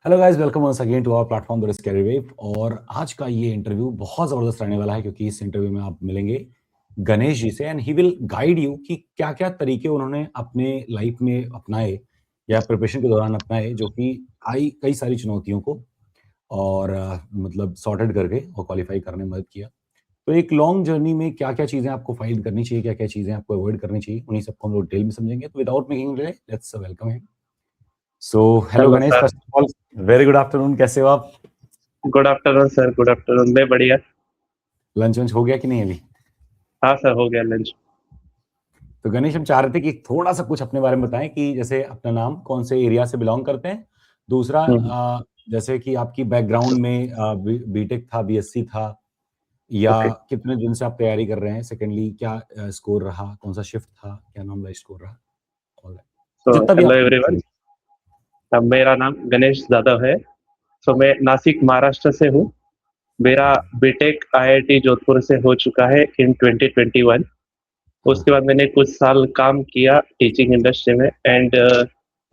Hello guys, welcome once again to our platform that is Career Wave. और आज का ये इंटरव्यू बहुत ज़बरदस्त रहने वाला है क्योंकि इस इंटरव्यू में आप मिलेंगे गणेश जी से and he will guide you कि क्या-क्या तरीके उन्होंने अपने लाइफ में अपनाए या प्रिपरेशन के दौरान अपनाए, जो कि कई सारी चुनौतियों को और मतलब सॉर्टेड करके और क्वालिफाई करने में मदद किया। तो एक लॉन्ग जर्नी में क्या-क्या चीज़ें आपको फाइंड करनी चाहिए, क्या-क्या चीज़ें आपको अवॉइड करनी चाहिए, उन्हीं सबको हम लोग डिटेल में समझेंगे। तो without making delay, let's welcome him. So hello hello Ganesh, sir. First of all very good afternoon, कैसे हो आप? Good afternoon sir. Good afternoon. मैं बढ़िया। लंच वंच हो गया कि नहीं अभी? हाँ सर, हो गया लंच। तो गणेश, हम चाह रहे थे कि थोड़ा सा कुछ अपने बारे में बताएं कि जैसे अपना नाम, कौन से एरिया से बिलोंग करते हैं। दूसरा हम्म। जैसे कि आपकी बैकग्राउंड में बीटेक था, बीएससी था, या ओके। कितने दिन से आप तैयारी कर रहे हैं। सेकेंडली क्या स्कोर रहा, कौन सा शिफ्ट था, क्या नॉर्मलाइज स्कोर रहा, all that। सो जितना भी हेलो आप। एवरीवन। मेरा नाम गणेश जाधव है। सो मैं नासिक महाराष्ट्र से हूँ। मेरा बीटेक आईआईटी जोधपुर से हो चुका है इन 2021। हाँ उसके हाँ। बाद मैंने कुछ साल काम किया टीचिंग इंडस्ट्री में एंड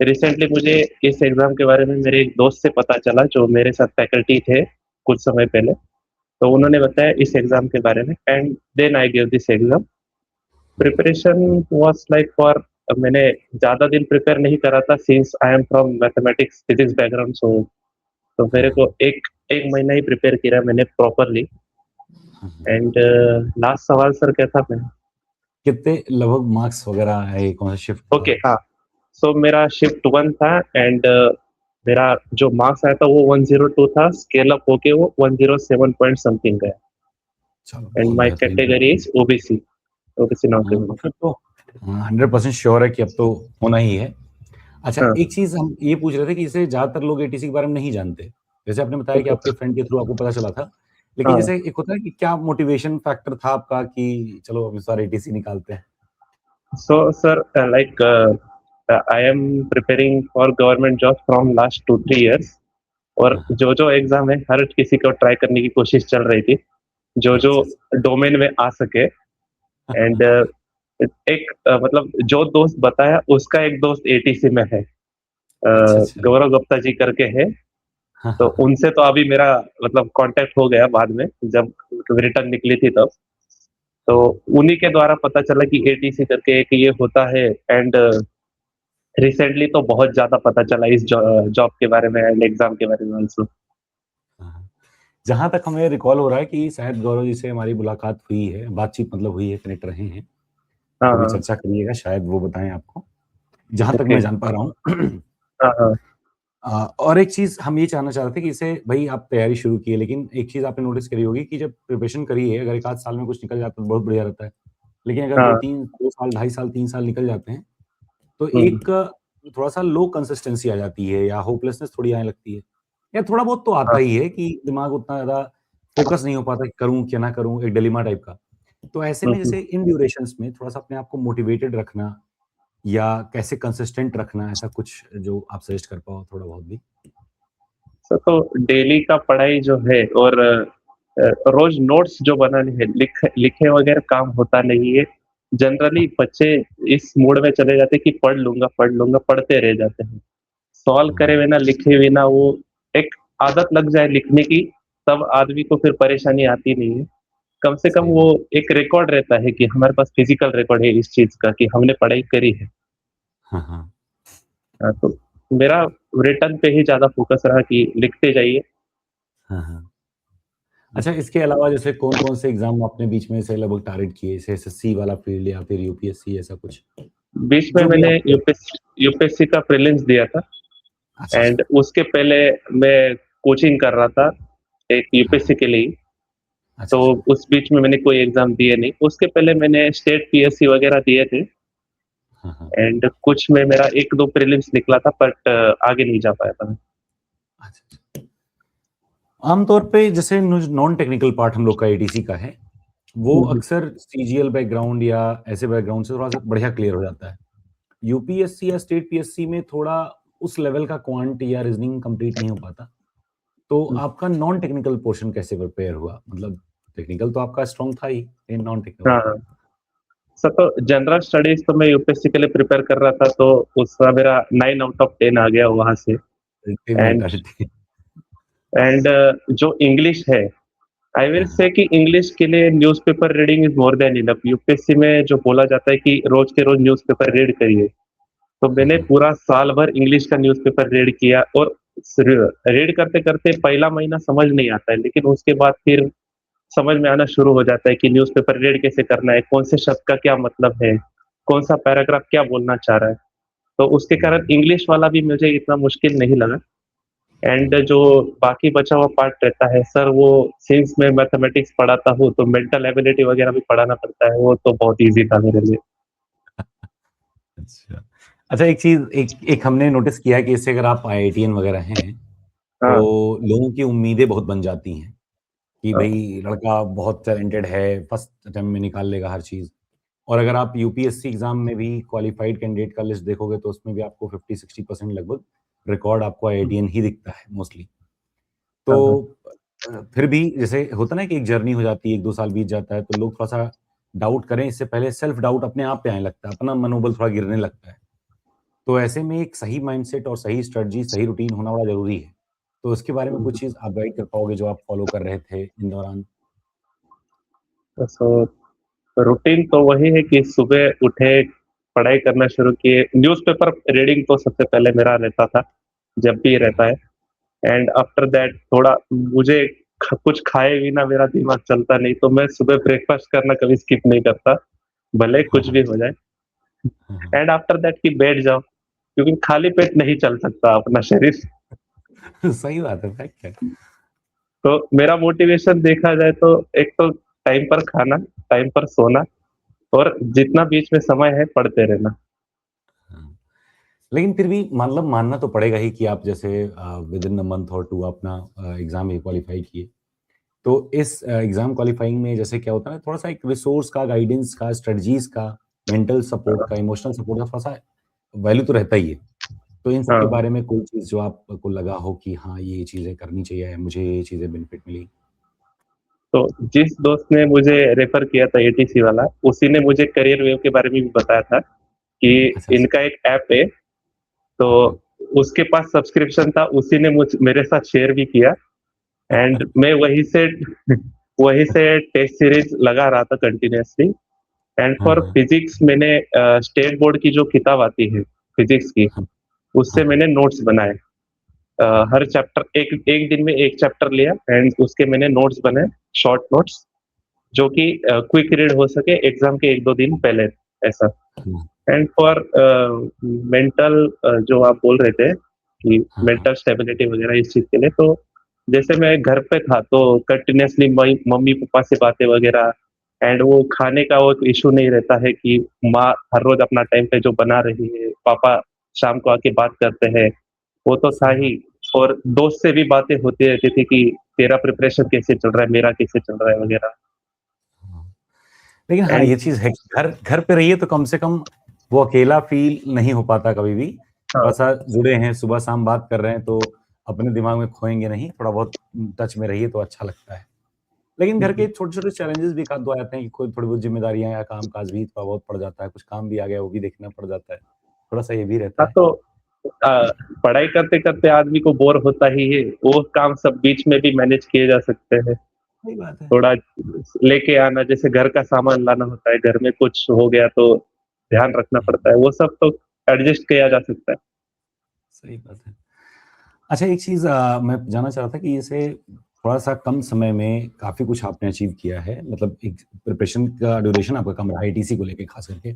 रिसेंटली मुझे इस एग्ज़ाम के बारे में मेरे एक दोस्त से पता चला जो मेरे साथ फैकल्टी थे कुछ समय पहले। तो उन्होंने बताया इस एग्ज़ाम के बारे में and then I give this exam. Preparation was like for, मैंने ज़्यादा दिन प्रिपेयर नहीं करा था since I am from mathematics physics background. तो हाँ मेरे हाँ। को एक एक महीना ही प्रिपेयर किया मैंने प्रॉपरली। हाँ। एंड लास्ट सवाल सर क्या था मैं। कितने लगभग मार्क्स वगैरह है, कौन सा शिफ्ट ओके था? हाँ। सो मेरा शिफ्ट 1 था एंड मेरा जो मार्क्स आया था वो 102 था। स्केल अप होके वो 107 पॉइंट समथिंग गया। चलो, एंड बहुत माय बेहतरीन। Category is OBC. ओबीसी नाम के हाँ, तो मेरे। फिर तो 100% श्योर है कि अब तो होना ही है। अच्छा, हाँ एक चीज़ हम ये पूछ रहे थे कि जैसे ज़्यादातर लोग एटीसी के बारे में नहीं जानते। जैसे आपने बताया कि आपके फ्रेंड के थ्रू आपको पता चला था। लेकिन हाँ। जैसे एक होता है कि क्या मोटिवेशन फैक्टर था आपका कि चलो अब इस बार एटीसी निकालते हैं? So, sir, I am preparing for government job from last 2-3 years। और हाँ, हाँ। जो जो एग्जाम है हर किसी को ट्राई करने की कोशिश चल रही थी जो जो अच्छा, अच्छा। डोमेन में आ सके। एंड एक मतलब जो दोस्त बताया उसका एक दोस्त एटीसी में है। अच्छा, अच्छा। गौरव गुप्ता जी करके है। हाँ, तो हाँ, हाँ। उनसे तो अभी मेरा मतलब कांटेक्ट हो गया बाद में जब रिटर्न निकली थी तब। तो हाँ, हाँ। उन्हीं के द्वारा पता चला कि एटीसी करके एक ये होता है। एंड रिसेंटली तो बहुत ज़्यादा पता चला इस जॉब के बारे में एंड एग्ज़ाम के बारे में ऑल्सो। हाँ, हाँ। जहाँ तक हमें रिकॉल हो रहा है कि शायद गौरव जी से हमारी मुलाकात हुई है, बातचीत मतलब हुई है, कनेक्ट रहे हैं। हाँ, कभी हाँ। चर्चा करिएगा, शायद वो बताएँ आपको, जहाँ तक ओके। मैं जान पा रहा हूँ। हाँ, हाँ। और एक चीज़ हम ये जानना चाह रहे थे कि जैसे भई आप तैयारी शुरू की है, लेकिन एक चीज़ आपने नोटिस करी होगी कि जब प्रिपरेशन करी है, अगर 1 आध साल में कुछ निकल जाता है तो बहुत बढ़िया रहता है। लेकिन अगर हाँ। 2 साल, ढाई साल, 3 साल निकल जाते हैं, तो हुँ। एक थोड़ा-सा लो कंसिस्टेंसी आ जाती है या होपलेसनेस थोड़ी आने लगती है। या थोड़ा बहुत तो आता हाँ। ही है कि दिमाग उतना ज़्यादा फ़ोकस नहीं हो पाता कि करूँ क्या ना करूँ, एक डिलेमा टाइप का। तो ऐसे हुँ, में हुँ। जैसे इन ड्यूरेशंस में थोड़ा-सा अपने आप को मोटिवेटेड रखना या कैसे कंसिस्टेंट रखना, ऐसा कुछ जो आप सजेस्ट कर पाओ थोड़ा बहुत भी? सर तो डेली का पढ़ाई जो है और रोज़ नोट्स जो बनाने हैं, लिखे वगैरह काम होता नहीं है। जनरली बच्चे इस मूड में चले जाते हैं कि पढ़ लूँगा, पढ़ते रह जाते हैं। सॉल्व करे हुँ। बिना, लिखे बिना वो एक आदत लग जाए लिखने की, तब आदमी को फिर परेशानी आती नहीं है। कम से कम सही वो बात। एक रिकॉर्ड रहता है कि हमारे पास फिज़िकल रिकॉर्ड है इस चीज़ का कि हमने पढ़ाई करी है। हाँ, हाँ। तो मेरा रिटर्न पे ही ज़्यादा फ़ोकस रहा कि लिखते जाइए। हाँ, हाँ। अच्छा, इसके अलावा जैसे कौन-कौन से एग्ज़ाम आपने बीच में से लगभग टारगेट किए? जैसे एसएससी वाला फ़ील्ड या फिर यूपीएससी ऐसा कुछ? बीच में जो भी मैंने आपको। यूपीएससी का प्रीलिम्स दिया था अच्छा, अच्छा। एंड उसके पहले मैं कोचिंग कर रहा था एक हाँ, यूपीएससी हाँ। के लिए। तो अच्छा, अच्छा। उस बीच में मैंने कोई एग्ज़ाम दिए नहीं। उसके पहले मैंने स्टेट पीएससी वगैरह दिए थे हाँ, हाँ। एंड कुछ में मेरा 1-2 प्रीलिम्स निकला था बट आगे नहीं जा पाया था मैं। अच्छा, अच्छा। आम तौर पे जैसे नॉन टेक्निकल पार्ट हम लोग का एटीसी का है, वो हुँ, हुँ। अक्सर सीजीएल बैकग्राउंड या ऐसे बैकग्राउंड से थोड़ा-सा बढ़िया क्लियर हो जाता है। यूपीएससी या स्टेट पीएससी में थोड़ा उस लेवल का क्वांट या रीज़निंग कंप्लीट नहीं हो पाता। तो हुँ। आपका नॉन टेक्निकल पोर्शन कैसे प्रिपेयर हुआ? मतलब टेक्निकल तो आपका स्ट्रॉन्ग था ही, लेकिन नॉन टेक्निकल हाँ, वाला? हाँ। सर तो जनरल स्टडीज़ तो मैं यूपीएससी के लिए प्रिपेयर कर रहा था तो उसका मेरा 9 आउट ऑफ 10 आ गया वहाँ से। And mentality. एंड जो इंग्लिश है, आई विल हाँ, से कि इंग्लिश के लिए newspaper reading is more than enough. UPSC में जो बोला जाता है कि रोज़ के रोज़ न्यूज़पेपर रीड करिए, तो हाँ, मैंने हाँ, पूरा साल भर इंग्लिश का न्यूज़पेपर रीड किया और रीड करते-करते पहला महीना समझ नहीं आता है, लेकिन उसके बाद फिर समझ में आना शुरू हो जाता है कि न्यूज़पेपर रीड कैसे करना है, कौन से शब्द का क्या मतलब है, कौन-सा पैराग्राफ क्या बोलना चाह रहा है। तो उसके कारण हुँ, इंग्लिश वाला भी मुझे इतना मुश्किल नहीं लगा। एंड हुँ। जो बाकी बचा हुआ पार्ट रहता है सर, वो सिंस मैं मैथमेटिक्स पढ़ाता हूँ तो मेंटल एबिलिटी वगैरह भी पढ़ाना पड़ता है, वो तो बहुत ईज़ी था मेरे लिए। अच्छा। अच्छा, एक चीज़ एक एक हमने नोटिस किया है कि इससे अगर आप आईआईटीएन वगैरह हैं, हाँ, तो लोगों की उम्मीदें बहुत बन जाती हैं कि हाँ, भई लड़का बहुत टैलेंटेड है, फर्स्ट अटेम्प्ट में निकाल लेगा हर चीज़। और अगर आप यूपीएससी एग्ज़ाम में भी क्वालिफाइड कैंडिडेट का लिस्ट देखोगे तो उसमें भी आपको 50-60% लगभग रिकॉर्ड आपको आईआईटीएन ही दिखता है मोस्टली। तो हाँ, हाँ। फिर भी जैसे होता है ना कि एक जर्नी हो जाती है, 1-2 साल बीत जाता है, तो लोग थोड़ा-सा डाउट करें इससे पहले सेल्फ डाउट अपने आप पे आने लगता है, अपना मनोबल थोड़ा गिरने लगता है। तो ऐसे में एक सही माइंडसेट और सही स्ट्रैटेजी, सही रूटीन होना बड़ा ज़रूरी है। तो इसके बारे में कुछ चीज़ आप गाइड कर पाओगे जो आप फ़ॉलो कर रहे थे इन दौरान? सो रूटीन तो वही है कि सुबह उठे, पढ़ाई करना शुरू किए, न्यूज़पेपर रीडिंग तो सबसे पहले मेरा रहता था, जब भी रहता है। एंड आफ्टर दैट थोड़ा मुझे कुछ खाए बिना मेरा दिमाग चलता नहीं, तो मैं सुबह ब्रेकफास्ट करना कभी स्किप नहीं करता, भले हाँ, कुछ हाँ। भी हो जाए। हाँ, हाँ। एंड आफ्टर दैट कि बैठ जाओ, क्योंकि खाली पेट नहीं चल सकता अपना शरीर। सही बात है, फैक्ट है। तो मेरा मोटिवेशन देखा जाए तो एक तो टाइम पर खाना, टाइम पर सोना और जितना बीच में समय है पढ़ते रहना। हाँ। लेकिन फिर भी मतलब मानना तो पड़ेगा ही कि आप जैसे विदिन अ मंथ और 2 अपना एग्ज़ाम भी क्वालीफाई किए। तो इस एग्ज़ाम क्वालीफाइंग में जैसे क्या होता है ना, थोड़ा-सा एक रिसोर्स का, गाइडेंस का, स्ट्रेटजीज़ का, मेंटल सपोर्ट का, इमोशनल सपोर्ट का थोड़ा-सा वैल्यू तो रहता ही है। तो इन सब के हाँ, बारे में कोई चीज़ जो आपको लगा हो कि हाँ, ये चीज़ें करनी चाहिए, मुझे ये चीज़ें बेनिफिट मिली? तो जिस दोस्त ने मुझे रेफर किया था एटीसी वाला, उसी ने मुझे करियर वेव के बारे में भी बताया था कि अच्छा, अच्छा। इनका एक ऐप है, तो हाँ, हाँ। उसके पास सब्सक्रिप्शन था, उसी ने मुझ मेरे साथ शेयर भी किया। एंड मैं वहीं से वहीं से टेस्ट सीरीज लगा रहा था कंटिन्यूअसली। एंड हाँ, फॉर हाँ। फिजिक्स मैंने स्टेट बोर्ड की जो किताब आती है फिजिक्स की, हाँ, उससे हाँ, हाँ। मैंने नोट्स बनाए। हाँ, हर हाँ। चैप्टर एक एक दिन में एक चैप्टर लिया एंड उसके मैंने नोट्स बनाए, शॉर्ट नोट्स, जो कि क्विक रीड हो सके एग्जाम के 1-2 दिन पहले, ऐसा। हाँ, एंड फॉर मेंटल, जो आप बोल रहे थे कि हाँ, हाँ। मेंटल स्टेबिलिटी वगैरह इस चीज़ के लिए, तो जैसे मैं घर पे था तो कंटिन्यूअसली मम्मी-पापा से बातें वगैरह, एंड वो खाने का वो इश्यू नहीं रहता है कि माँ हर रोज़ अपना टाइम पे जो बना रही है, पापा शाम को आके बात करते हैं, वो तो था सही बात। ही। और दोस्त से भी बातें होती रहती थी कि तेरा प्रिपरेशन कैसे चल रहा है, मेरा कैसे चल रहा है वगैरह। हाँ। लेकिन हाँ, एंड ये चीज़ है कि घर घर पे रहिए तो कम से कम वो अकेला फ़ील नहीं हो पाता कभी भी। हाँ, थोड़ा-सा जुड़े हैं, सुबह-शाम बात कर रहे हैं तो अपने दिमाग में खोएँगे नहीं, थोड़ा बहुत टच में रहिए तो अच्छा लगता है। लेकिन घर के छोटे-छोटे चैलेंजेज़ भी एक-आध 2 आ जाते हैं कि कोई थोड़ी बहुत ज़िम्मेदारियाँ या काम-काज भी थोड़ा बहुत पड़ जाता है, कुछ काम भी आ गया वो भी देखना पड़ जाता है। थोड़ा-सा ये भी रहता हाँ, है। तो पढ़ाई करते-करते आदमी को बोर होता ही है, वो काम सब बीच में भी मैनेज किए जा सकते हैं। सही बात है। थोड़ा लेके आना, जैसे घर का सामान लाना होता है, घर में कुछ हो गया तो ध्यान रखना हुँ, पड़ता है, वो सब तो एडजस्ट किया जा सकता है। सही बात है। अच्छा, एक चीज़ मैं जानना चाह रहा था कि जैसे थोड़ा-सा कम समय में काफ़ी कुछ आपने अचीव किया है, मतलब एक प्रिपरेशन का ड्यूरेशन आपका कम रहा है आईटीसी को लेके खास करके।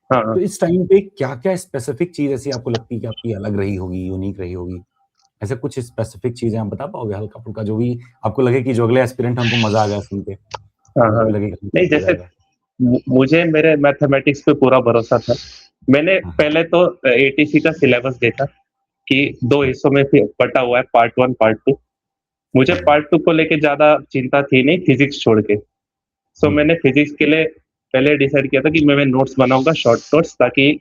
हाँ, तो हाँ। इस टाइम पे क्या-क्या स्पेसिफिक चीज़ ऐसी आपको लगती है कि आपकी अलग रही होगी, यूनिक रही होगी? ऐसे कुछ स्पेसिफिक चीज़ें आप बता पाओगे हल्का-फुल्का जो भी आपको लगे कि जो अगले एस्पिरेंट हैं उनको मज़ा आ गया सुन के, हाँ, उनको हाँ। भी लगे कि हाँ, नहीं, कुछ हो जैसे जाएगा? मुझे मेरे मैथमेटिक्स पे पूरा भरोसा था। मैंने हाँ, हाँ। पहले तो एटीसी का सिलेबस देखा कि 2 अच्छा। हिस्सों में बँटा हुआ है, पार्ट 1, पार्ट 2। मुझे हाँ, हाँ। पार्ट 2 को लेके ज़्यादा चिंता थी नहीं, फिज़िक्स छोड़ के। सो हुँ, मैंने हुँ। फिज़िक्स के लिए पहले डिसाइड किया था कि मैं नोट्स बनाऊँगा, शॉर्ट नोट्स, ताकि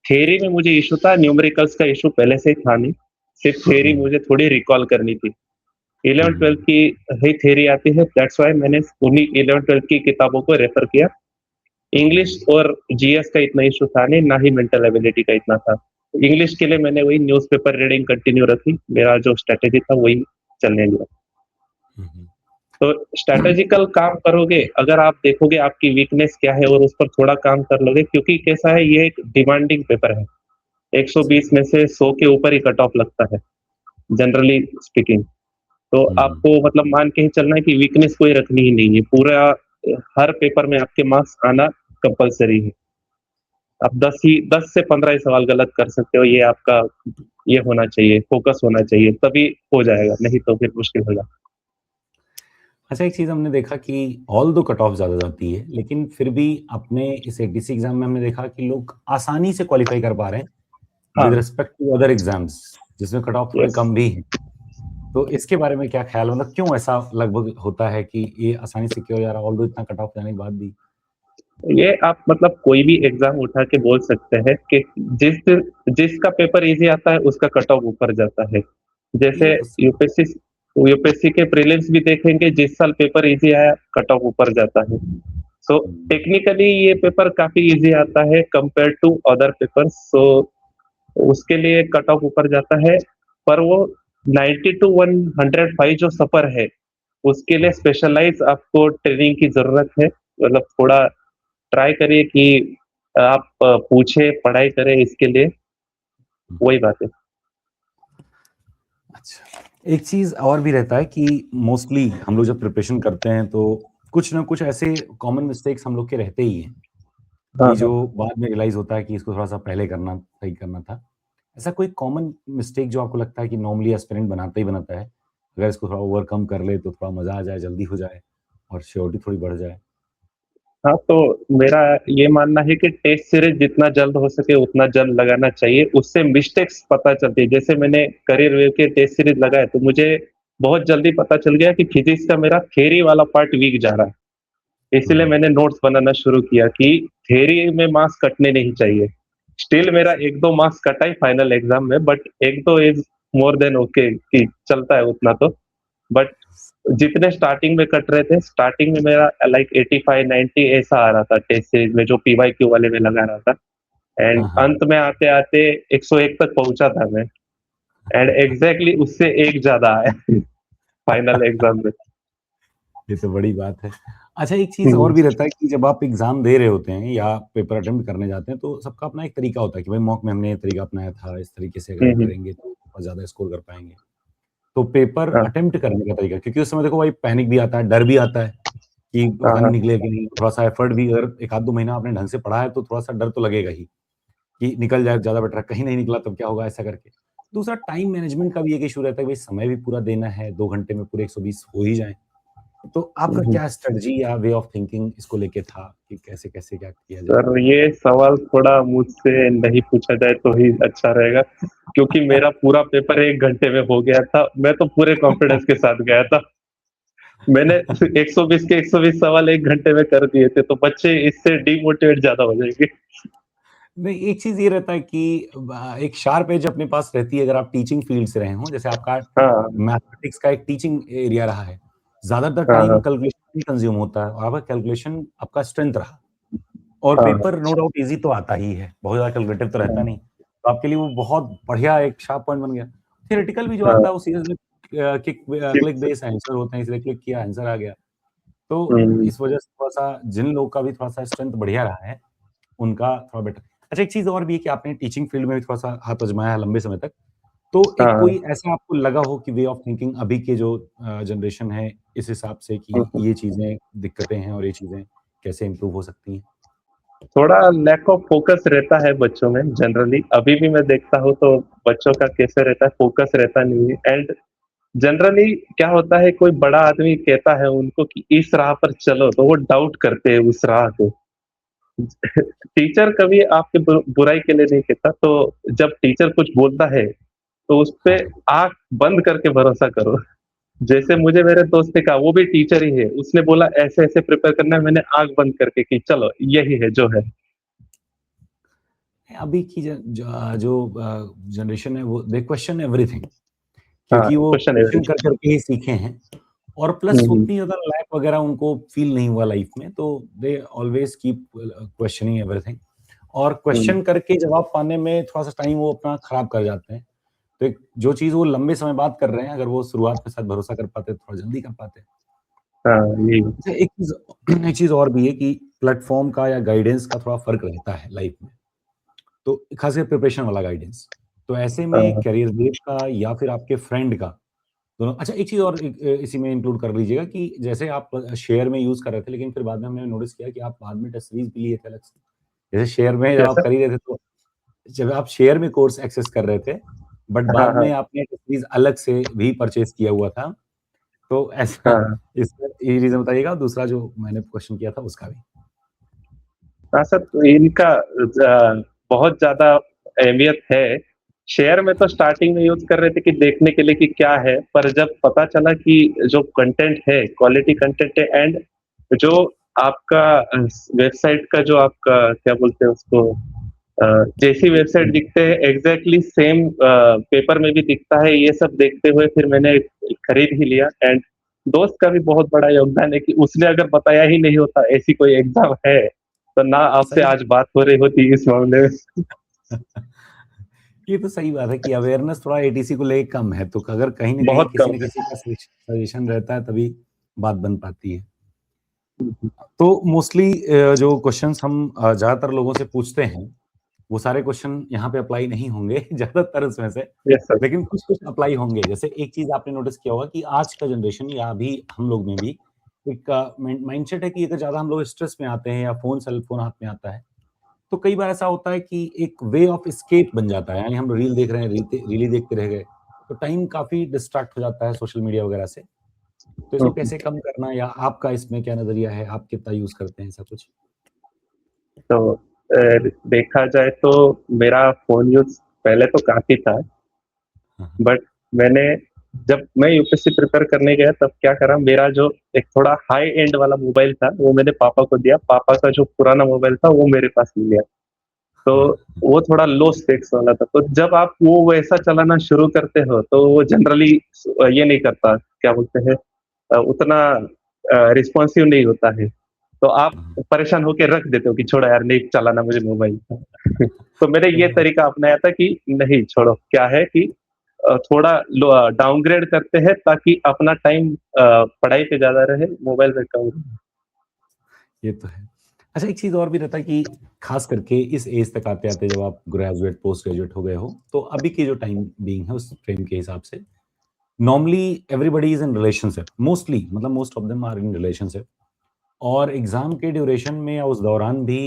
थ्योरी में मुझे इश्यू था, न्यूमेरिकल्स का इश्यू पहले से ही था नहीं, सिर्फ़ थ्योरी हुँ, मुझे थोड़ी रिकॉल करनी थी। हुँ, 11th-12th हुँ। की ही थ्योरी आती है, दैट्स व्हाई मैंने उन्हीं 11th-12th की किताबों को रेफ़र किया। हाँ, इंग्लिश और जीएस का इतना इश्यू था नहीं, ना ही मेंटल एबिलिटी का इतना था। इंग्लिश के लिए मैंने वही न्यूज़पेपर रीडिंग कंटिन्यू रखी। मेरा जो स्ट्रैटेजी था वही चलने लगा। तो स्ट्रैटेजिकल काम करोगे, अगर आप देखोगे आपकी वीकनेस क्या है और उस पर थोड़ा काम कर लोगे, क्योंकि कैसा है, ये एक डिमांडिंग पेपर है। 120 में से 100 के ऊपर ही कट ऑफ लगता है, जनरली स्पीकिंग। तो आपको मतलब मान के ही चलना है कि वीकनेस कोई रखनी ही नहीं है। पूरा हर पेपर में आपके मार्क्स आना कंपल्सरी है। आप 10 से 15 ही सवाल गलत कर सकते हो, ये आपका ये होना चाहिए, फोकस होना चाहिए, तभी हो जाएगा, नहीं तो फिर मुश्किल हो जाएगा। अच्छा, एक चीज़ हमने देखा कि ऑल्दो कट ऑफ ज़्यादा जाती है, लेकिन फिर भी अपने इस एडीसी एग्ज़ाम में हमने देखा कि लोग आसानी से क्वालीफाई कर पा रहे हैं हाँ, with respect to other exams, जिसमें कट ऑफ थोड़े यस। कम भी हैं। तो इसके बारे में क्या ख़्याल है? मतलब क्यों ऐसा लगभग होता है कि ये आसानी से क्यों जा रहा है ऑल्दो इतना कट ऑफ जाने के बाद भी? ये आप मतलब कोई भी एग्ज़ाम उठा के बोल सकते हैं कि जिस जिसका पेपर ईज़ी आता है, उसका कट ऑफ ऊपर जाता है। जैसे ये तो स यूपीएससी यूपीएससी के प्रीलिम्स भी देखेंगे, जिस साल पेपर ईज़ी आया, कट ऑफ ऊपर जाता है। सो हुँ, टेक्निकली ये पेपर काफ़ी ईज़ी आता है कंपेयर्ड टू अदर पेपर्स, सो उसके लिए कट ऑफ ऊपर जाता है। पर वो 90 टू 105 जो सफ़र है, उसके लिए हाँ, स्पेशलाइज़ आपको ट्रेनिंग की ज़रूरत है। मतलब थोड़ा ट्राई करिए कि आप पूछें, पढ़ाई करें इसके लिए, हुँ। वही बात है। अच्छा, एक चीज़ और भी रहता है कि मोस्टली हम लोग जब प्रिपरेशन करते हैं तो कुछ ना कुछ ऐसे कॉमन मिस्टेक्स हम लोग के रहते ही हैं, हाँ, कि जो हाँ। बाद में रियलाइज़ होता है कि इसको थोड़ा-सा पहले करना सही करना था। ऐसा कोई कॉमन मिस्टेक जो आपको लगता है कि नॉर्मली एस्पिरेंट बनाता ही बनाता है, अगर इसको थोड़ा ओवरकम कर ले तो थोड़ा मज़ा आ जाए, जल्दी हो जाए और श्योरिटी थोड़ी बढ़ जाए? हाँ, तो मेरा ये मानना है कि टेस्ट सीरीज़ जितना जल्द हो सके उतना जल्द लगाना चाहिए, उससे मिस्टेक्स पता चलती है। जैसे मैंने करियर वेव के टेस्ट सीरीज़ लगाए, तो मुझे बहुत जल्दी पता चल गया कि फिज़िक्स का मेरा थ्योरी वाला पार्ट वीक जा रहा है। इसीलिए हुँ, मैंने नोट्स बनाना शुरू किया कि थ्योरी में मार्क्स कटने नहीं चाहिए। स्टिल मेरा 1-2 मार्क्स कटा ही फाइनल एग्ज़ाम में, but 1-2 is more than okay कि चलता है उतना तो। बट जितने स्टार्टिंग में कट रहे थे, स्टार्टिंग में मेरा लाइक 85-90 ऐसा आ रहा था टेस्ट सीरीज़ में, जो पीवाईक्यू वाले में लगा रहा था। एंड हाँ, हाँ। अंत में आते-आते 101 तक पहुँचा था मैं, एंड एग्ज़ैक्टली उससे 1 ज़्यादा आया फाइनल एग्ज़ाम में। ये तो बड़ी बात है। अच्छा, एक चीज़ और हुँ, भी रहता है कि जब आप एग्ज़ाम दे रहे होते हैं या पेपर अटेम्प्ट करने जाते हैं, तो सबका अपना एक तरीका होता है कि भाई मॉक में हमने ये तरीका अपनाया था, इस तरीके से अगर हुँ, हम हुँ। करेंगे तो बहुत ज़्यादा स्कोर कर पाएँगे। तो पेपर हाँ, अटेम्प्ट करने का तरीका, क्योंकि उस समय देखो भाई पैनिक भी आता है, डर भी आता है कि हाँ, पता नहीं हाँ। निकलेगा कि नहीं, थोड़ा-सा एफर्ट भी, अगर 1 आध 2 महीना आपने ढंग से पढ़ा है तो थोड़ा-सा डर तो लगेगा ही कि निकल जाए ज़्यादा बेटर है, कहीं नहीं निकला तब क्या होगा, ऐसा करके। दूसरा टाइम मैनेजमेंट का भी एक इश्यू रहता है कि भाई समय भी पूरा देना है, 2 घंटे में पूरे 120 हो ही जाएँ। तो हुँ, आपका हुँ। क्या स्ट्रेटजी या वे ऑफ थिंकिंग इसको लेके था कि कैसे-कैसे क्या किया जाए? सर, ये सवाल थोड़ा मुझसे नहीं पूछा जाए तो ही अच्छा रहेगा, क्योंकि मेरा पूरा पेपर 1 घंटे में हो गया था। मैं तो पूरे कॉन्फिडेंस के साथ गया था। मैंने 120 के 120 सवाल 1 घंटे में कर दिए थे, तो बच्चे इससे डिमोटिवेट ज़्यादा हो जाएँगे। नहीं, एक चीज़ ये रहता है कि एक शार्प एज अपने पास रहती है अगर आप टीचिंग फील्ड से रहे हों, जैसे आपका हाँ, मैथमेटिक्स का एक टीचिंग एरिया रहा है। ज़्यादातर हाँ, टाइम हाँ, कैलकुलेशन ही कंज़्यूम होता है और आपका कैलकुलेशन आपका स्ट्रेंथ रहा। और हाँ, हाँ, पेपर नो डाउट ईज़ी तो आता ही है, बहुत ज़्यादा कैलकुलेटिव तो रहता हाँ, नहीं। तो आपके लिए वो बहुत बढ़िया एक शार्प पॉइंट बन गया। थ्योरेटिकल भी जो हाँ। आता है वो सीरियसली क्लिक बेस्ड आंसर होते हैं, इसलिए क्लिक किया आंसर आ गया। तो हुँ, इस वजह से थोड़ा-सा जिन लोगों का भी थोड़ा-सा स्ट्रेंथ बढ़िया रहा है, उनका थोड़ा बेटर। अच्छा, एक चीज़ और भी है कि आपने टीचिंग फील्ड में भी थोड़ा-सा हाथ आज़माया है लंबे समय तक। तो हाँ, एक हाँ। कोई ऐसा आपको लगा हो कि वे ऑफ थिंकिंग अभी के जो जनरेशन है, इस हिसाब से हुँ, कि हुँ। ये चीज़ें दिक्कतें हैं और ये चीज़ें कैसे इम्प्रूव हो सकती हैं? थोड़ा लैक ऑफ फ़ोकस रहता है बच्चों में जनरली, अभी भी मैं देखता हूँ तो बच्चों का कैसे रहता है, फ़ोकस रहता नहीं है। एंड जनरली क्या होता है, कोई बड़ा आदमी कहता है उनको कि इस राह पर चलो, तो वो डाउट करते हैं उस राह को। टीचर कभी आपकी बुराई के लिए नहीं कहता, तो जब टीचर कुछ बोलता है, तो उसपे हाँ। आँख बंद करके भरोसा करो। जैसे मुझे मेरे दोस्त ने कहा, वो भी टीचर ही है, उसने बोला ऐसे-ऐसे प्रिपेयर करना है, मैंने आँख बंद करके कि चलो यही है जो है। अभी की जनरेशन है वो दे क्वेश्चन एवरीथिंग, हाँ, क्योंकि वो क्वेश्चन क्वेश्चन कर एवरीथिंग। कर के ही सीखे हैं और हुँ, प्लस हुँ। उतनी ज़्यादा लैक वगैरह उनको फ़ील नहीं हुआ लाइफ़ में, तो they always keep questioning everything. और क्वेश्चन करके जवाब पाने में थोड़ा-सा टाइम वो अपना खराब कर जाते हैं। तो एक जो चीज़ वो लंबे समय बाद कर रहे हैं, अगर वो शुरुआत में शायद भरोसा कर पाते, थोड़ा जल्दी कर पाते। हाँ, यही। अच्छा, एक चीज़ और भी है कि प्लेटफ़ॉर्म का या गाइडेंस का थोड़ा फ़र्क रहता है लाइफ़ में। तो ख़ासकर प्रिपरेशन वाला गाइडेंस। तो ऐसे में हाँ, करियर ब्रेक का या फिर आपके फ्रेंड का, दोनों अच्छा एक चीज़ और इसी में इंक्लूड कर लीजिएगा कि जैसे आप शेयर में यूज़ कर रहे थे, लेकिन फिर बाद में हमने नोटिस किया कि आप बाद में टेस्ट सीरीज़ भी लिए थे अलग से। जैसे शेयर में जब आप कैसा? कर ही रहे थे, तो जब आप शेयर में कोर्स एक्सेस कर रहे थे, बट हाँ, बाद में हाँ, आपने टेस्ट सीरीज़ अलग से भी परचेज़ किया हुआ था। तो ऐसा हाँ। इसका ये रीज़न बताइएगा, दूसरा जो मैंने क्वेश्चन किया था उसका भी? हाँ सर, तो इनका बहुत ज़्यादा अहमियत है। शेयर में तो स्टार्टिंग में यूज़ कर रहे थे कि देखने के लिए कि क्या है, पर जब पता चला कि जो कंटेंट है, क्वालिटी कंटेंट है एंड जो आपका वेबसाइट का जो आपका क्या बोलते हैं उसको जैसी वेबसाइट दिखते हैं एग्ज़ैक्टली सेम पेपर में भी दिखता है, ये सब देखते हुए फिर मैंने खरीद ही लिया एंड दोस्त का भी बहुत बड़ा योगदान है कि उसने अगर बताया ही नहीं होता ऐसी कोई एग्ज़ाम है, तो ना आपसे सही आज बात हो रही होती इस मामले में। ये तो सही बात है कि अवेयरनेस थोड़ा एटीसी को लेके कम है, तो अगर कहीं न कहीं बहुत किसी कम न है। किसी का सजेशन रहता है, तभी बात बन पाती है। हुँ, हुँ। तो मोस्टली जो क्वेश्चन्स हम ज़्यादातर लोगों से पूछते हैं, वो सारे क्वेश्चन यहाँ पे अप्लाई नहीं होंगे ज़्यादातर उसमें से, यस सर। लेकिन कुछ-कुछ अप्लाई होंगे। जैसे एक चीज़ आपने नोटिस किया होगा कि आज का जनरेशन या अभी हम लोग में भी एक माइंडसेट है कि अगर ज़्यादा हम लोग स्ट्रेस में आते हैं या सेल फ़ोन हाथ में आता है, तो कई बार ऐसा होता है कि एक वे ऑफ एस्केप बन जाता है। यानी हम रील देख रहे हैं, रील ही देखते रह गए, तो टाइम काफ़ी डिस्ट्रैक्ट हो जाता है सोशल मीडिया वगैरह से। तो हुँ, इसको हुँ। कैसे कम करना, या आपका इसमें क्या नज़रिया है? आप कितना यूज़ करते हैं ऐसा कुछ? तो देखा जाए तो मेरा फ़ोन यूज़ पहले तो काफ़ी था, हाँ, हाँ। बट मैंने जब मैं यूपीएससी प्रिपेयर करने गया तब क्या करा मेरा जो एक थोड़ा हाई एंड वाला मोबाइल था, वो मैंने पापा को दिया, पापा का जो पुराना मोबाइल था वो मेरे पास ले लिया। तो वो थोड़ा लो स्पेक्स वाला था, तो जब आप वो वैसा चलाना शुरू करते हो, तो वो जनरली ये नहीं करता, क्या बोलते हैं उतना रिस्पॉन्सिव नहीं होता है। तो आप हाँ, हाँ। परेशान होके रख देते हो कि छोड़ो यार नहीं चलाना मुझे मोबाइल। तो मैंने ये हाँ, तरीका अपनाया था कि नहीं छोड़ो, क्या है कि थोड़ा डाउनग्रेड करते हैं ताकि अपना टाइम पढ़ाई पे ज़्यादा रहे, मोबाइल पे कम रहे। ये तो है। अच्छा, एक चीज़ और भी रहता है कि ख़ास करके इस एज तक आते-आते जब आप ग्रेजुएट, पोस्ट ग्रेजुएट हो गए हो, तो अभी की जो टाइम बीइंग है उस फ्रेम के हिसाब से, normally everybody is in relationship, mostly मतलब most of them are in relationship, और एग्ज़ाम के ड्यूरेशन में या उस दौरान भी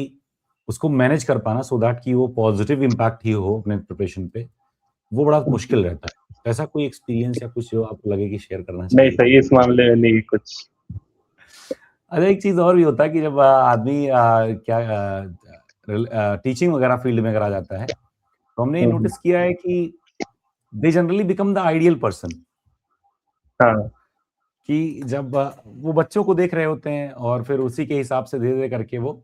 उसको मैनेज कर पाना सो दैट कि वो पॉज़िटिव इम्पैक्ट ही हो अपने प्रिपरेशन पे, वो बड़ा मुश्किल रहता है। ऐसा कोई एक्सपीरियंस या कुछ जो आपको लगे कि शेयर करना नहीं चाहिए? सही इस मामले में नहीं कुछ। अच्छा, एक चीज़ और भी होता है कि जब आदमी टीचिंग वगैरह फील्ड में अगर आ जाता है, तो हमने ये हुँ, हुँ। नोटिस किया है कि they generally become the ideal person, हाँ, कि जब वो बच्चों को देख रहे होते हैं और फिर उसी के हिसाब से धीरे-धीरे करके वो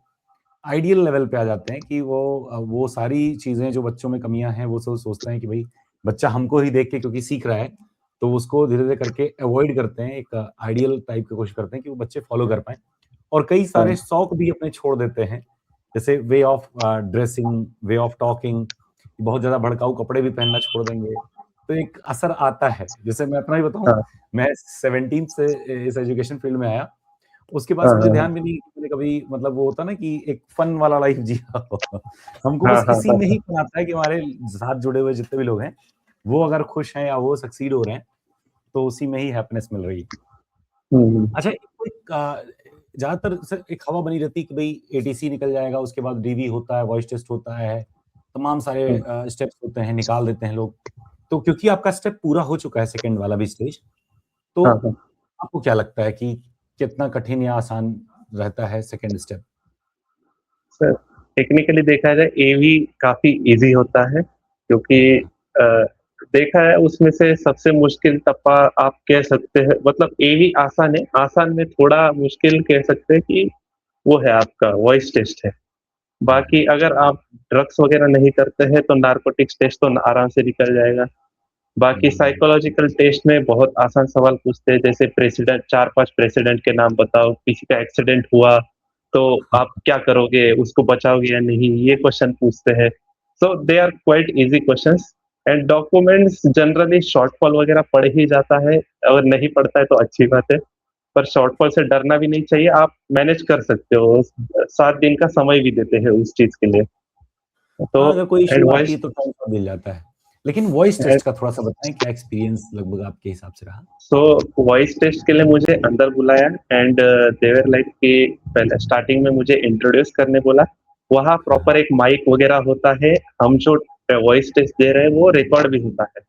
आइडियल लेवल पे आ जाते हैं कि वो सारी चीज़ें जो बच्चों में कमियाँ हैं, वो सोचते हैं कि भई बच्चा हमको ही देख के क्योंकि सीख रहा है, तो उसको धीरे-धीरे करके अवॉइड करते हैं, एक आइडियल टाइप की कोशिश करते हैं कि वो बच्चे फॉलो कर पाएँ। और कई हाँ, सारे शौक भी अपने छोड़ देते हैं, जैसे way of dressing, way of talking, बहुत ज़्यादा भड़काऊ कपड़े भी पहनना छोड़ देंगे, तो एक असर आता है। जैसे मैं अपना ही बताऊँ, हाँ, मैं 17 से इस एजुकेशन फील्ड में आया, उसके बाद हाँ, से मुझे हाँ, ध्यान भी नहीं कि मैंने कभी, मतलब वो होता है ना कि एक फन वाला लाइफ जिया हो। हमको हाँ, बस हाँ, इसी हाँ, में ही हाँ। फन आता है कि हमारे साथ जुड़े हुए जितने भी लोग हैं, वो अगर खुश हैं या वो सक्सीड हो रहे हैं, तो उसी में ही हैप्पीनेस मिल रही है। हुँ, हुँ, अच्छा, एक ज़्यादातर सर एक हवा बनी रहती है कि भई एटीसी निकल जाएगा, उसके बाद डीवी होता है, वॉइस टेस्ट होता है, तमाम सारे हुँ। स्टेप्स होते हैं, निकाल देते हैं लोग। तो क्योंकि आपका स्टेप पूरा हो चुका है सेकंड वाला भी स्टेज, तो हाँ, हाँ। आपको क्या लगता है कि कितना कठिन या आसान रहता है सेकंड स्टेप? सर टेक्निकली देखा जाए एवी काफ़ी ईज़ी होता है क्योंकि अ, देखा है उसमें से सबसे मुश्किल टप्पा आप कह सकते हैं मतलब एवी आसान है, आसान में थोड़ा मुश्किल कह सकते हैं कि वो है आपका वॉइस टेस्ट है। हुँ, बाकी अगर आप ड्रग्स वगैरह नहीं करते हैं तो नारकोटिक्स टेस्ट तो आराम से निकल जाएगा। बाकी हुँ, साइकोलॉजिकल टेस्ट में बहुत आसान सवाल पूछते हैं जैसे प्रेसिडेंट 4-5 प्रेसिडेंट के नाम बताओ, किसी का एक्सीडेंट हुआ, तो आप क्या करोगे, उसको बचाओगे या नहीं, ये क्वेश्चन पूछते हैं। So they are quite easy questions. And documents generally shortfall वगैरह पढ़ ही जाता है, अगर नहीं पढ़ता है तो अच्छी बात है, पर शॉर्टफॉल से डरना भी नहीं चाहिए, आप मैनेज कर सकते हो। 7 दिन का समय भी देते हैं उस चीज के लिए। तो हाँ, अगर कोई इश्यू आती एडवाइस, है तो टाइम तो मिल जाता है। लेकिन वॉइस टेस्ट का थोड़ा-सा बताएँ, क्या एक्सपीरियंस लगभग आपके हिसाब से रहा? सो वॉइस टेस्ट के लिए मुझे अंदर बुलाया एंड दे वर लाइक कि पहले स्टार्टिंग में मुझे इंट्रोड्यूस करने बोला। वहाँ हाँ, प्रॉपर एक माइक वगैरह होता है, हम जो वॉइस टेस्ट दे रहे हैं वो रिकॉर्ड भी होता है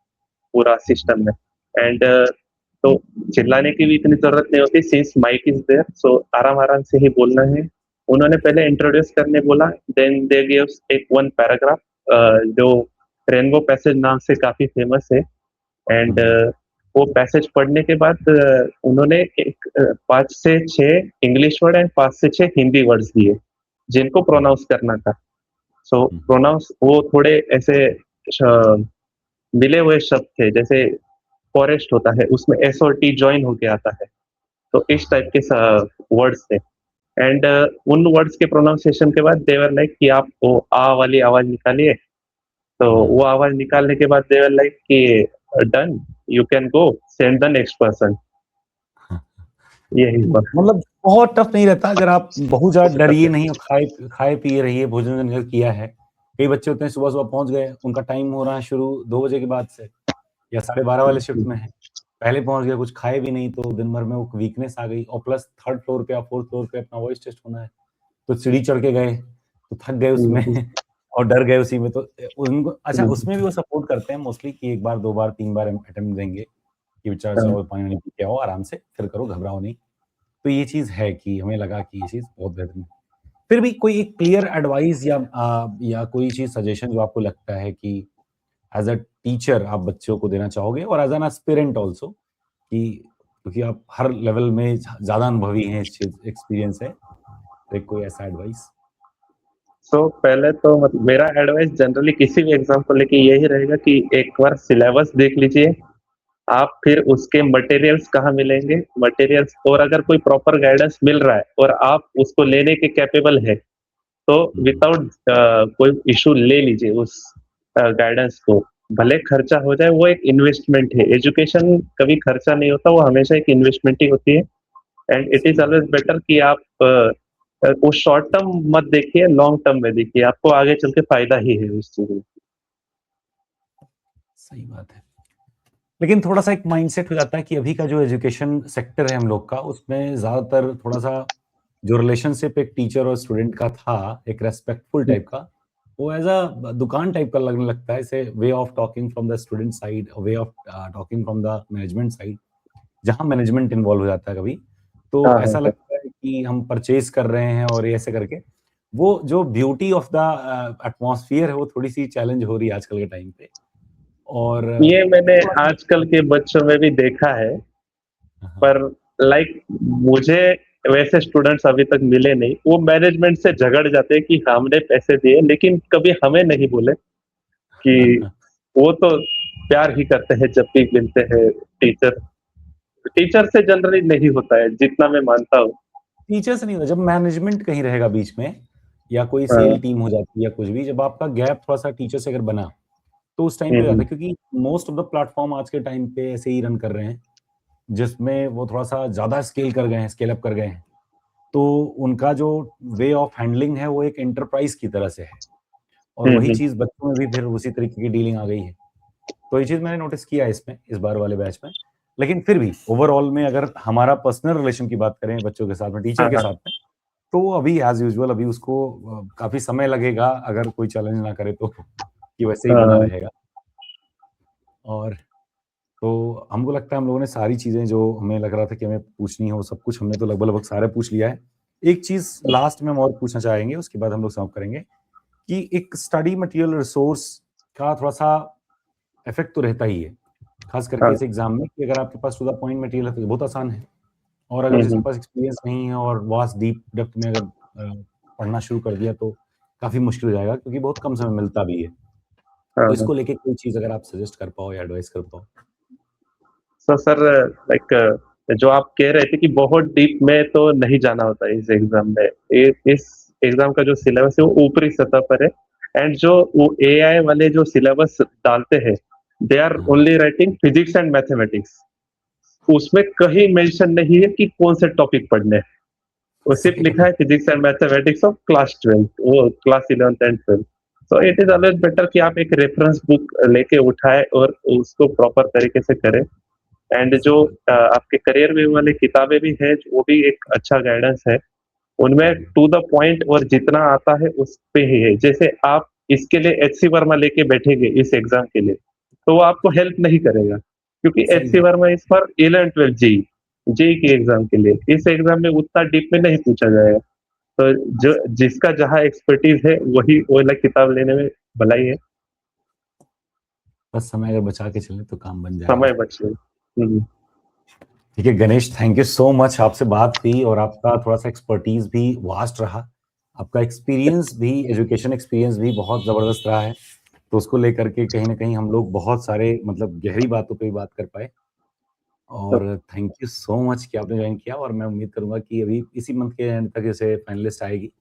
पूरा सिस्टम में। एंड तो चिल्लाने की भी इतनी जरूरत नहीं होती, सिंस माइक इज देयर, सो आराम आराम से ही बोलना है। उन्होंने पहले इंट्रोड्यूस करने बोला, देन दे गिव्स एक वन पैराग्राफ जो रेनबो पैसेज नाम से काफी फेमस है। एंड हुँ, वो पैसेज पढ़ने के बाद उन्होंने एक 5 से 6 इंग्लिश वर्ड एंड 5 से 6 हिंदी वर्ड्स दिए जिनको हुँ, प्रोनाउंस करना था। सो हुँ, प्रोनाउंस वो थोड़े ऐसे मिले हुए शब्द थे, जैसे फॉरेस्ट होता है उसमें एस और टी ज्वाइन होके आता है, तो हाँ, इस हाँ, टाइप के वर्ड्स थे। एंड उन वर्ड्स के प्रोनाउंसिएशन के बाद देवर लाइक कि आप वो आ वाली आवाज निकालिए। तो हुँ। वो आवाज निकालने के बाद देवर लाइक कि done, you can go, send the next person. यही हुआ। मतलब बहुत टफ नहीं रहता अगर आप बहुत ज़्यादा डरिए नहीं और खाए-पिए रहिए, भोजन अगर किया है। कई बच्चे होते हैं सुबह-सुबह पहुँच गए, उनका टाइम हो रहा है शुरू 2 बजे के बाद से या 12:30 वाले शिफ्ट में है। पहले पहुँच गए, कुछ खाए भी नहीं तो दिन भर में वो वीकनेस आ गई और प्लस 3rd फ्लोर पे या 4th फ्लोर पे अपना वॉइस टेस्ट होना है। तो सीढ़ी चढ़ के गए, तो थक गए उसमें और डर गए उसी में तो उनको अच्छा उसमें भी वो सपोर्ट करते हैं मोस्टली कि 1 बार, 2 बार, 3 बार अटेम्प्ट देंगे, कि बेचारा चलो पानी-वानी पी के आओ आराम से, फिर करो घबराओ नहीं। तो ये चीज़ है कि हमें लगा कि ये चीज़ बहुत बेहतरीन है। फिर भी कोई एक क्लियर एडवाइस या कोई चीज़ सजेशन जो आपको लगता है कि एज़ अ टीचर आप बच्चों को देना चाहोगे और एज़ एन एस्पिरेंट ऑल्सो कि क्योंकि आप हर लेवल में ज़्यादा अनुभवी हैं इस चीज़ एक्सपीरियंस है, तो एक कोई ऐसा एडवाइस? सो पहले तो मतलब मेरा एडवाइस जनरली किसी भी एग्जाम को लेके यही रहेगा कि एक बार सिलेबस देख लीजिए आप, फिर उसके मटेरियल्स कहाँ मिलेंगे, मटेरियल्स, और अगर कोई प्रॉपर गाइडेंस मिल रहा है और आप उसको लेने के कैपेबल है तो हुँ, विदाउट कोई इशू ले लीजिए उस गाइडेंस को। भले खर्चा हो जाए, वो एक इन्वेस्टमेंट है, एजुकेशन कभी खर्चा नहीं होता, वो हमेशा एक इन्वेस्टमेंट ही होती है। एंड इट इज सही बात ऑलवेज बेटर कि आप वो शॉर्ट टर्म मत देखिए, लॉन्ग टर्म में देखिए, आपको आगे चल के फायदा ही है उस चीज में। सही बात है। लेकिन थोड़ा-सा एक माइंडसेट हो जाता है कि अभी का जो एजुकेशन सेक्टर है हम लोग का, उसमें ज़्यादातर थोड़ा-सा जो रिलेशनशिप एक टीचर और स्टूडेंट का था, एक रिस्पेक्टफुल टाइप का, वो एज़ अ दुकान टाइप का लगने लगता है। इसे way of talking from the student side, way of talking from the management side, जहाँ मैनेजमेंट इन्वॉल्व हो जाता है कभी, तो हाँ हाँ ऐसा हाँ। लगता है कि हम परचेज़ कर रहे हैं और ये ऐसे करके, वो जो ब्यूटी ऑफ द एटमॉस्फियर है, वो थोड़ी-सी चैलेंज हो रही है आजकल के टाइम पे और ये मैंने थोड़ा-सा आजकल के बच्चों में भी देखा है, हाँ, हाँ। पर लाइक मुझे वैसे स्टूडेंट्स अभी तक मिले नहीं। वो मैनेजमेंट से झगड़ जाते हैं कि हमने पैसे दिए, लेकिन कभी हमें नहीं बोले कि वो तो प्यार ही करते हैं जब भी मिलते हैं। टीचर टीचर से जनरली नहीं होता है, जितना मैं मानता हूँ। टीचर्स नहीं होता, जब मैनेजमेंट कहीं रहेगा बीच में या कोई हाँ। सेल टीम हो जाती है या कुछ भी, जब आपका गैप थोड़ा-सा टीचर से अगर बना, तो उस टाइम हुँ, पे हो जाता हुँ। है क्योंकि मोस्ट ऑफ द प्लेटफ़ॉर्म आज के टाइम पे ऐसे ही रन कर रहे हैं, जिसमें वो थोड़ा-सा ज़्यादा स्केल कर गए हैं, स्केल अप कर गए हैं। तो उनका जो वे ऑफ हैंडलिंग है, वो एक एंटरप्राइज़ की तरह से है और हुँ, वही हुँ। चीज़ बच्चों में भी फिर उसी तरीके की डीलिंग आ गई है। तो ये चीज़ मैंने नोटिस किया है इसमें, इस बार वाले बैच में। लेकिन फिर भी ओवरऑल में अगर हमारा पर्सनल रिलेशन की बात करें बच्चों के साथ में, टीचर हाँ, के हाँ। साथ में, तो वो अभी एज़ यूजुअल अभी उसको काफ़ी समय लगेगा अगर कोई चैलेंज ना करे तो, कि वैसे ही बना हाँ, रहेगा और तो हमको लगता है हम लोगों ने सारी चीज़ें जो हमें लग रहा था कि हमें पूछनी है, वो सब कुछ हमने तो लगभग-लगभग सारा पूछ लिया है। एक चीज़ लास्ट में हम और पूछना चाहेंगे, उसके बाद हम लोग समाप्त करेंगे, कि एक स्टडी मटेरियल रिसोर्स का थोड़ा-सा इफ़ेक्ट तो रहता ही है, ख़ास करके हाँ। इस एग्ज़ाम में कि अगर आपके पास टू द पॉइंट मटेरियल है तो ये बहुत आसान है और अगर हुँ, जिसके हुँ। पास एक्सपीरियंस नहीं है और वास्ट डीप डेप्थ में अगर पढ़ना शुरू कर दिया तो काफ़ी मुश्किल हो जाएगा क्योंकि बहुत कम समय मिलता भी है। हाँ, तो हाँ। इसको लेके कोई चीज़ अगर आप सजेस्ट कर पाओ या एडवाइस कर पाओ? सो सर, लाइक जो आप कह रहे थे कि बहुत डीप में तो नहीं जाना होता इस एग्जाम में। इस एग्जाम का जो सिलेबस है वो ऊपरी सतह पर है, एंड जो वो एआई वाले जो सिलेबस डालते हैं, they are only writing physics and mathematics. उसमें कहीं मेंशन नहीं है कि कौन से टॉपिक पढ़ने हैं। वो सिर्फ लिखा है physics and mathematics of class 12, वो class 11th and 12th। So it is always better कि आप एक रेफरेंस बुक लेके उठाए और उसको प्रॉपर तरीके से करें। एंड जो आपके करियर में वाले किताबें भी है, वो भी एक अच्छा गाइडेंस है। उनमें टू द पॉइंट और जितना आता है उस पे ही है। जैसे आप इसके लिए एचसी वर्मा लेके बैठेंगे इस एग्जाम के लिए, तो वो आपको हेल्प नहीं करेगा, क्योंकि सही एचसी बात। वर्मा इस पर 11 12 जेई के एग्जाम के लिए। इस एग्जाम में उतना डीप में नहीं पूछा जाएगा। तो जो जिसका जहाँ एक्सपर्टीज है वही वो वाला किताब लेने में भलाई है। बस समय अगर बचा के चले तो काम बन जाएगा। समय बचे। ठीक है Ganesh, thank you so much. आपसे बात हुई और आपका थोड़ा सा एक्सपर्टीज भी वास्ट रहा, आपका एक्सपीरियंस भी, एजुकेशन एक्सपीरियंस भी बहुत जबरदस्त रहा है। तो उसको लेकर के कहीं ना कहीं हम लोग बहुत सारे मतलब गहरी बातों पे भी बात कर पाए। और थैंक यू सो मच कि आपने ज्वाइन किया। और मैं उम्मीद करूंगा कि अभी इसी मंथ के एंड तक जैसे फाइनलिस्ट आएगी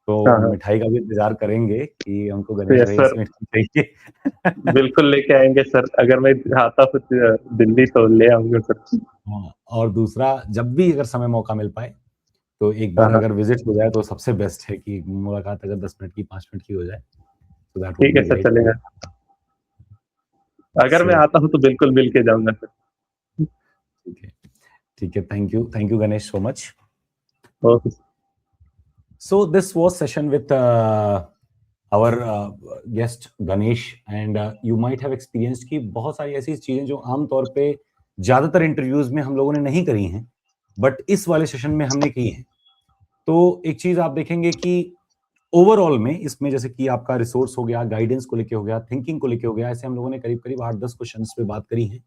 तो हाँ हम हाँ, मिठाई का भी इंतजार करेंगे कि हमको गणेश यस भाई सर, से मिठाई चाहिए। बिल्कुल लेके आएंगे सर। अगर मैं आता हूँ दिल्ली तो ले आऊंगा सर। हाँ, और दूसरा जब भी अगर समय मौका मिल पाए तो एक हाँ बार हाँ, अगर विजिट हो जाए तो सबसे बेस्ट है कि मुलाकात अगर 10 मिनट की 5 मिनट की हो जाए, सो दैट वुड ठीक है बी सर, ग्रेट। चलेगा। अगर मैं सो आता हूँ तो बिल्कुल मिल के जाऊंगा सर। ठीक है, ठीक है, thank you Ganesh so much. Okay. So this was session with our guest Ganesh and you might have experienced कि बहुत सारी ऐसी चीजें जो आमतौर पे ज्यादातर इंटरव्यूज में हम लोगों ने नहीं करी हैं, बट इस वाले सेशन में हमने की हैं। तो एक चीज आप देखेंगे कि ओवरऑल में इसमें जैसे कि आपका रिसोर्स हो गया, गाइडेंस को लेके हो गया, थिंकिंग को लेके हो गया, ऐसे हम लोगों ने करीब करीब 8-10 क्वेश्चंस पे बात करी है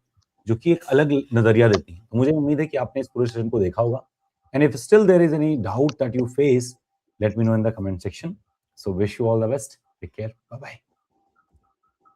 जो कि एक अलग नजरिया देती हैं। तो मुझे उम्मीद है कि आपने इस पूरे सेशन को देखा होगा। And if still there is any doubt that you face, let me know in the comment section. So wish you all the best. Take care. Bye bye.